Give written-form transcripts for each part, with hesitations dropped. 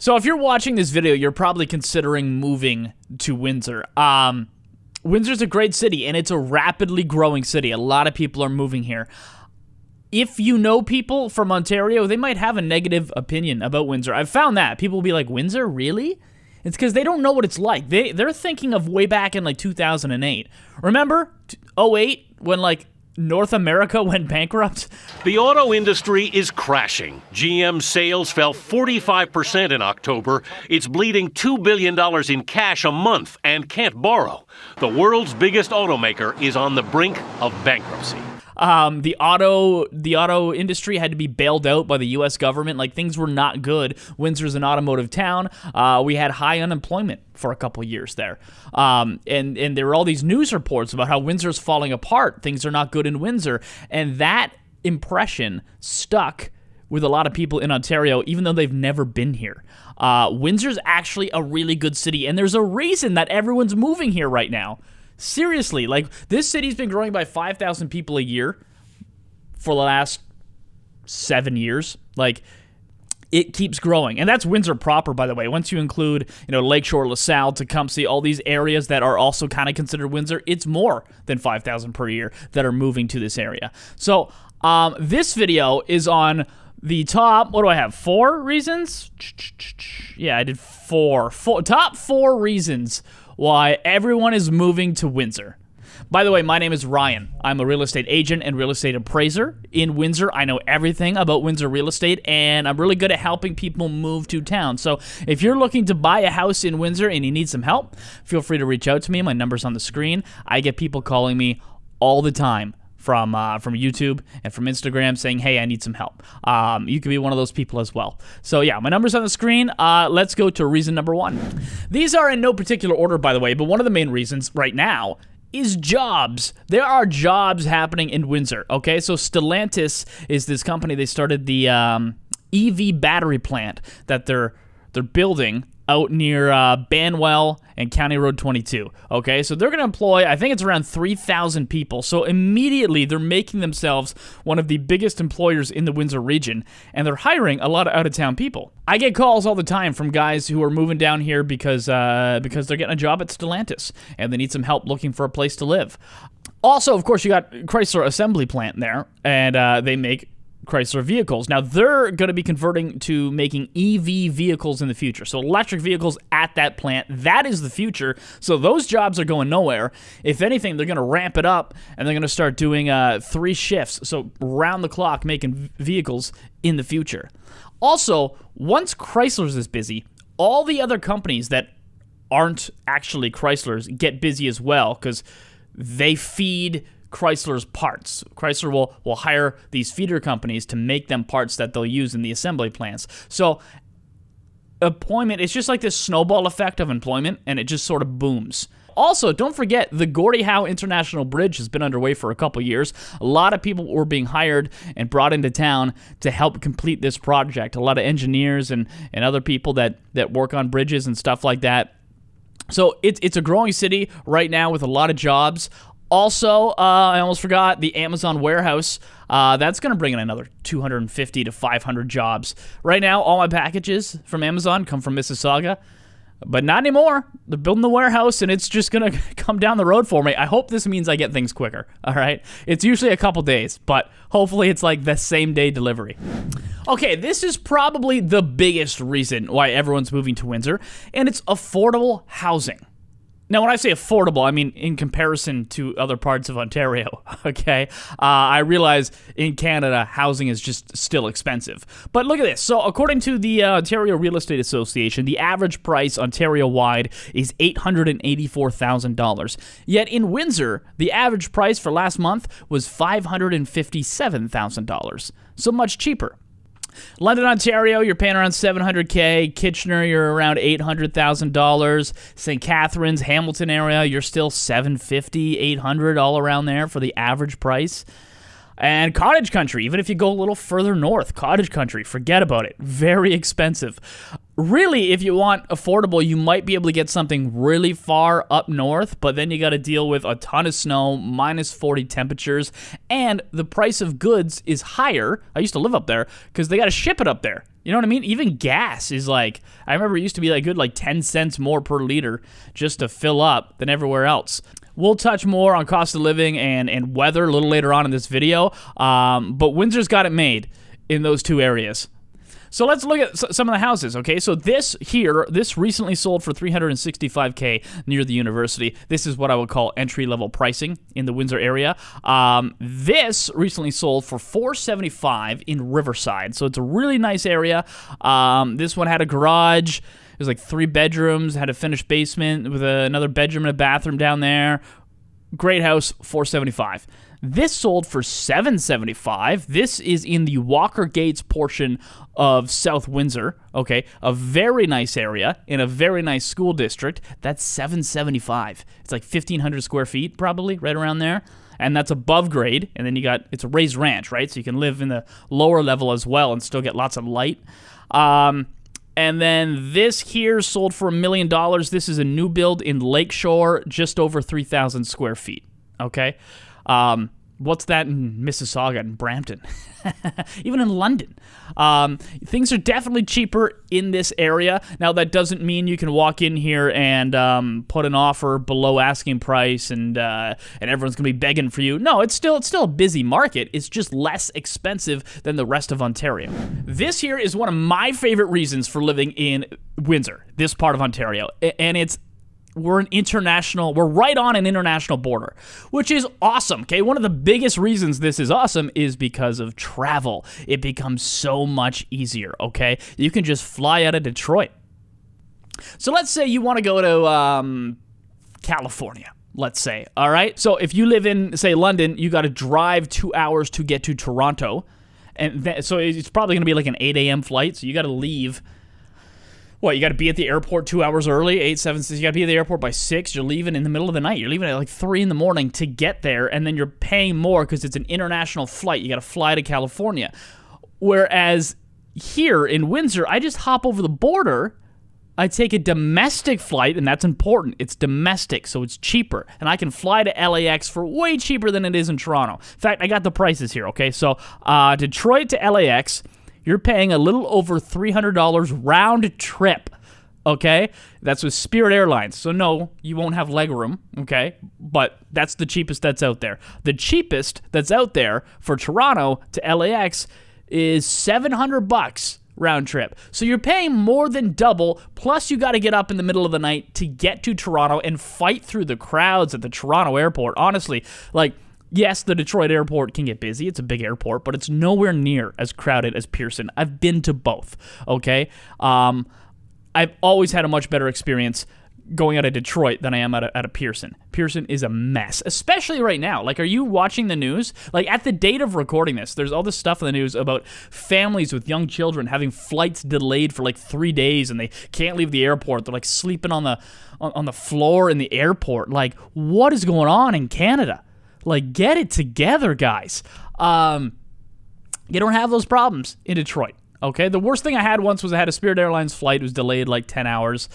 So if you're watching this video, you're probably considering moving to Windsor. Windsor's a great city, and it's a rapidly growing city. A lot of people are moving here. If you know people from Ontario, they might have a negative opinion about Windsor. I've found that. People will be like, Windsor, really? It's because they don't know what it's like. They're thinking of way back in like 2008. Remember 2008 when like North America went bankrupt? The auto industry is crashing. GM sales fell 45% in October. It's bleeding $2 billion in cash a month and can't borrow. The world's biggest automaker is on the brink of bankruptcy. The auto industry had to be bailed out by the U.S. government. Like, things were not good. Windsor's an automotive town. We had high unemployment for a couple years there. And there were all these news reports about how Windsor's falling apart. Things are not good in Windsor. And that impression stuck with a lot of people in Ontario, even though they've never been here. Windsor's actually a really good city, and there's a reason that everyone's moving here right now. Seriously, like, this city's been growing by 5,000 people a year for the last 7 years. Like, it keeps growing. And that's Windsor proper, by the way. Once you include, Lakeshore, LaSalle, Tecumseh, all these areas that are also kind of considered Windsor, it's more than 5,000 per year that are moving to this area. So, this video is on the top, what do I have, 4 reasons? Yeah, I did 4. Top 4 reasons why everyone is moving to Windsor. By the way, my name is Ryan. I'm a real estate agent and real estate appraiser in Windsor. I know everything about Windsor real estate, and I'm really good at helping people move to town. So if you're looking to buy a house in Windsor and you need some help, feel free to reach out to me. My number's on the screen. I get people calling me all the time from YouTube and from Instagram saying, hey, I need some help. You could be one of those people as well. So yeah, my number's on the screen. Let's go to reason number 1. These are in no particular order, by the way, but one of the main reasons right now is jobs. There are jobs happening in Windsor, okay? So Stellantis is this company. They started the EV battery plant that they're building out near Banwell and County Road 22, okay? So they're going to employ, I think it's around 3,000 people. So immediately they're making themselves one of the biggest employers in the Windsor region, and they're hiring a lot of out-of-town people. I get calls all the time from guys who are moving down here because they're getting a job at Stellantis, and they need some help looking for a place to live. Also, of course, you got Chrysler Assembly Plant there, and they make Chrysler vehicles. Now, they're going to be converting to making EV vehicles in the future. So electric vehicles at that plant, that is the future. So those jobs are going nowhere. If anything, they're going to ramp it up, and they're going to start doing 3 shifts. So round the clock making vehicles in the future. Also, once Chrysler's is busy, all the other companies that aren't actually Chryslers get busy as well, because they feed Chrysler's parts. Chrysler will hire these feeder companies to make them parts that they'll use in the assembly plants. So employment, it's just like this snowball effect of employment, and it just sort of booms. Also, don't forget, the Gordie Howe International Bridge has been underway for a couple years. A lot of people were being hired and brought into town to help complete this project. A lot of engineers and other people that work on bridges and stuff like that. So it's a growing city right now with a lot of jobs. Also, I almost forgot, the Amazon warehouse, that's going to bring in another 250 to 500 jobs. Right now, all my packages from Amazon come from Mississauga, but not anymore. They're building the warehouse, and it's just going to come down the road for me. I hope this means I get things quicker, all right? It's usually a couple days, but hopefully it's like the same-day delivery. Okay, this is probably the biggest reason why everyone's moving to Windsor, and it's affordable housing. Now, when I say affordable, I mean in comparison to other parts of Ontario, okay? I realize in Canada, housing is just still expensive. But look at this. So according to the Ontario Real Estate Association, the average price Ontario-wide is $884,000. Yet in Windsor, the average price for last month was $557,000. So much cheaper. London, Ontario, you're paying around $700K. Kitchener, you're around $800,000. St. Catharines, Hamilton area, you're still $750,000, $800,000, all around there for the average price. And cottage country, even if you go a little further north, cottage country, forget about it. Very expensive. really, if you want affordable, you might be able to get something really far up north, but then you got to deal with a ton of snow, minus 40 temperatures, and the price of goods is higher. I used to live up there because they got to ship it up there. You know what I mean? Even gas is like, I remember it used to be like good like 10 cents more per liter just to fill up than everywhere else. We'll touch more on cost of living and weather a little later on in this video, but Windsor's got it made in those two areas. So let's look at some of the houses, okay? So this recently sold for $365K near the university. This is what I would call entry-level pricing in the Windsor area. This recently sold for $475 in Riverside. So it's a really nice area. This one had a garage. It was like 3 bedrooms, had a finished basement with another bedroom and a bathroom down there. Great house, $475. This sold for $775. This is in the Walker Gates portion of South Windsor, okay? A very nice area in a very nice school district. That's $775. It's like 1,500 square feet probably, right around there. And that's above grade. And then it's a raised ranch, right? So you can live in the lower level as well and still get lots of light. And then this here sold for $1 million. This is a new build in Lakeshore, just over 3,000 square feet, okay? What's that in Mississauga and Brampton? Even in London. Things are definitely cheaper in this area. Now, that doesn't mean you can walk in here and put an offer below asking price and everyone's going to be begging for you. No, it's still a busy market. It's just less expensive than the rest of Ontario. This here is one of my favorite reasons for living in Windsor, this part of Ontario. And we're right on an international border, which is awesome, okay? One of the biggest reasons this is awesome is because of travel. It becomes so much easier, okay? You can just fly out of Detroit. So let's say you want to go to California, let's say, all right? So if you live in, say, London, you got to drive 2 hours to get to Toronto, and so it's probably going to be like an 8 a.m. flight, so you got to leave. What, you got to be at the airport 2 hours early, 8, 7, 6, you got to be at the airport by 6, you're leaving in the middle of the night, you're leaving at like 3 in the morning to get there, and then you're paying more because it's an international flight, you got to fly to California. Whereas here in Windsor, I just hop over the border, I take a domestic flight, and that's important, it's domestic, so it's cheaper, and I can fly to LAX for way cheaper than it is in Toronto. In fact, I got the prices here, okay, so Detroit to LAX, you're paying a little over $300 round trip, okay? That's with Spirit Airlines. So no, you won't have legroom, okay? But that's the cheapest that's out there. The cheapest that's out there for Toronto to LAX is $700 round trip. So you're paying more than double, plus you got to get up in the middle of the night to get to Toronto and fight through the crowds at the Toronto airport. Honestly, like, yes, the Detroit airport can get busy. It's a big airport, but it's nowhere near as crowded as Pearson. I've been to both, okay? I've always had a much better experience going out of Detroit than I am out of Pearson. Pearson is a mess, especially right now. Like, are you watching the news? Like, at the date of recording this, there's all this stuff in the news about families with young children having flights delayed for like 3 days and they can't leave the airport. They're like sleeping on the floor in the airport. Like, what is going on in Canada? Like, get it together, guys. You don't have those problems in Detroit, okay? The worst thing I had once was I had a Spirit Airlines flight. It was delayed like 10 hours,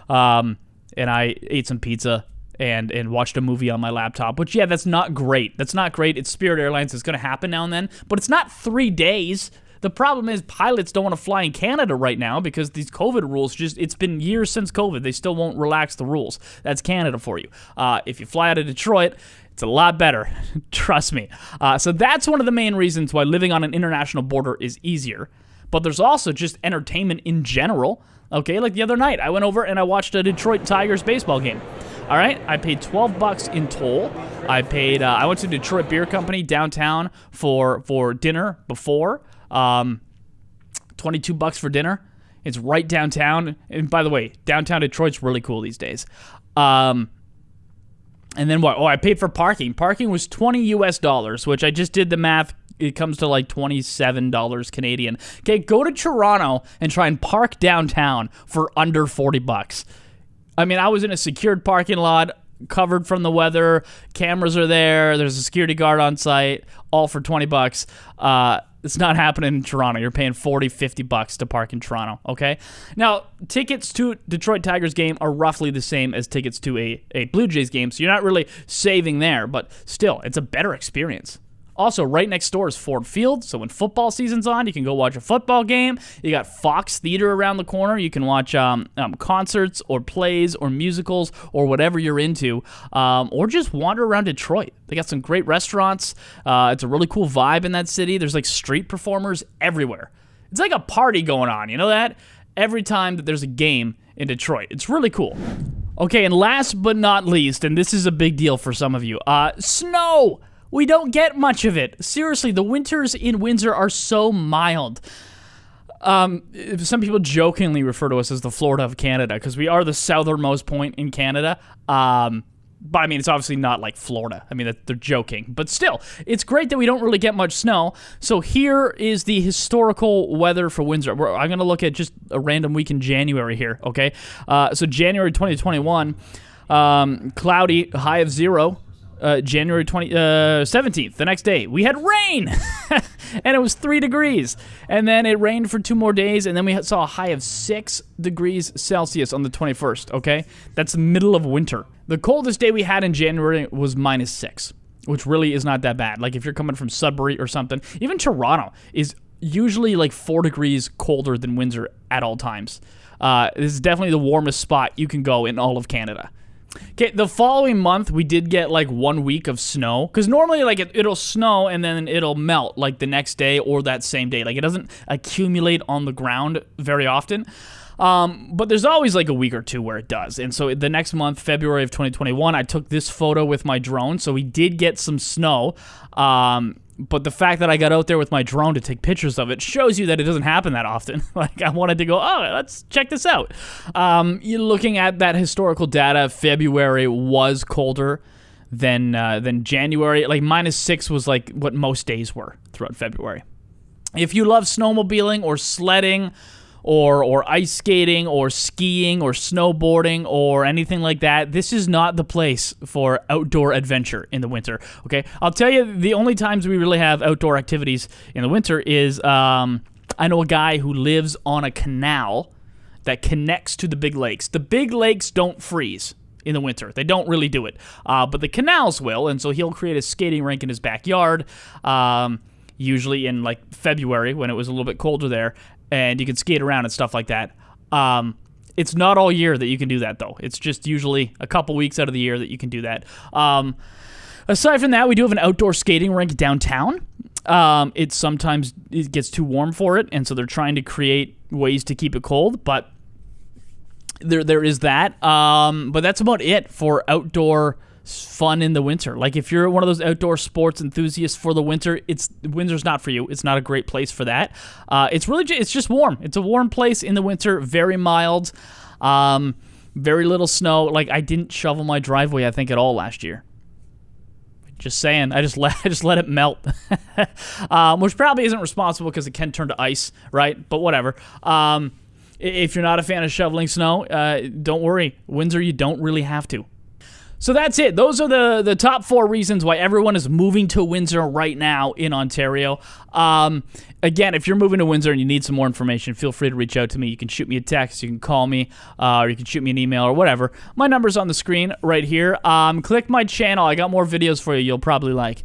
and I ate some pizza and watched a movie on my laptop, which, yeah, that's not great. That's not great. It's Spirit Airlines. It's going to happen now and then, but it's not 3 days. The problem is pilots don't want to fly in Canada right now because these COVID rules, it's been years since COVID. They still won't relax the rules. That's Canada for you. If you fly out of Detroit, it's a lot better. Trust me. So that's one of the main reasons why living on an international border is easier. But there's also just entertainment in general. Okay, like the other night, I went over and I watched a Detroit Tigers baseball game. All right, I paid $12 in toll. I went to Detroit Beer Company downtown for dinner before. $22 for dinner. It's right downtown. And by the way, downtown Detroit's really cool these days. And then what? Oh, I paid for parking. Parking was $20 US, which I just did the math. It comes to like $27 Canadian. Okay, go to Toronto and try and park downtown for under $40. I mean, I was in a secured parking lot, covered from the weather. Cameras are there. There's a security guard on site, all for $20. It's not happening in Toronto. You're paying $40, $50 to park in Toronto, okay? Now, tickets to Detroit Tigers game are roughly the same as tickets to a Blue Jays game, so you're not really saving there, but still, it's a better experience. Also, right next door is Ford Field, so when football season's on, you can go watch a football game. You got Fox Theater around the corner. You can watch concerts or plays or musicals or whatever you're into, or just wander around Detroit. They got some great restaurants. It's a really cool vibe in that city. There's like street performers everywhere. It's like a party going on, you know that? Every time that there's a game in Detroit. It's really cool. Okay, and last but not least, and this is a big deal for some of you, snow! We don't get much of it. Seriously, the winters in Windsor are so mild. Some people jokingly refer to us as the Florida of Canada because we are the southernmost point in Canada. But I mean, it's obviously not like Florida. I mean, they're joking. But still, it's great that we don't really get much snow. So here is the historical weather for Windsor. I'm going to look at just a random week in January here, okay? So January 2021, cloudy, high of 0. January 17th, the next day, we had rain, and it was 3 degrees, and then it rained for 2 more days, and then we saw a high of 6 degrees Celsius on the 21st, okay? That's the middle of winter. The coldest day we had in January was -6, which really is not that bad. Like, if you're coming from Sudbury or something, even Toronto is usually like 4 degrees colder than Windsor at all times. This is definitely the warmest spot you can go in all of Canada. Okay, the following month, we did get like 1 week of snow, because normally like it'll snow and then it'll melt like the next day or that same day. Like it doesn't accumulate on the ground very often, but there's always like a week or two where it does. And so the next month, February of 2021, I took this photo with my drone, so we did get some snow. But the fact that I got out there with my drone to take pictures of it shows you that it doesn't happen that often. Like, I wanted to go, let's check this out. You're looking at that historical data, February was colder than January. Like, -6 was like what most days were throughout February. If you love snowmobiling or sledding or ice skating or skiing or snowboarding or anything like that, this is not the place for outdoor adventure in the winter, okay? I'll tell you, the only times we really have outdoor activities in the winter is, I know a guy who lives on a canal that connects to the big lakes. The big lakes don't freeze in the winter. They don't really do it, but the canals will, and so he'll create a skating rink in his backyard, usually in like February when it was a little bit colder there, and you can skate around and stuff like that. It's not all year that you can do that, though. It's just usually a couple weeks out of the year that you can do that. Aside from that, we do have an outdoor skating rink downtown. Sometimes it gets too warm for it, and so they're trying to create ways to keep it cold, but there is that. But that's about it for outdoor fun in the winter. Like, if you're one of those outdoor sports enthusiasts for the winter, Windsor's not for you. It's not a great place for that. It's just warm. It's a warm place in the winter, very mild, very little snow. Like, I didn't shovel my driveway, I think, at all last year. Just saying, I just let it melt, which probably isn't responsible because it can turn to ice, right? But whatever. If you're not a fan of shoveling snow, don't worry, Windsor, you don't really have to. So that's it. Those are the top 4 reasons why everyone is moving to Windsor right now in Ontario. Again, if you're moving to Windsor and you need some more information, feel free to reach out to me. You can shoot me a text, you can call me, or you can shoot me an email or whatever. My number's on the screen right here. Click my channel. I got more videos for you you'll probably like.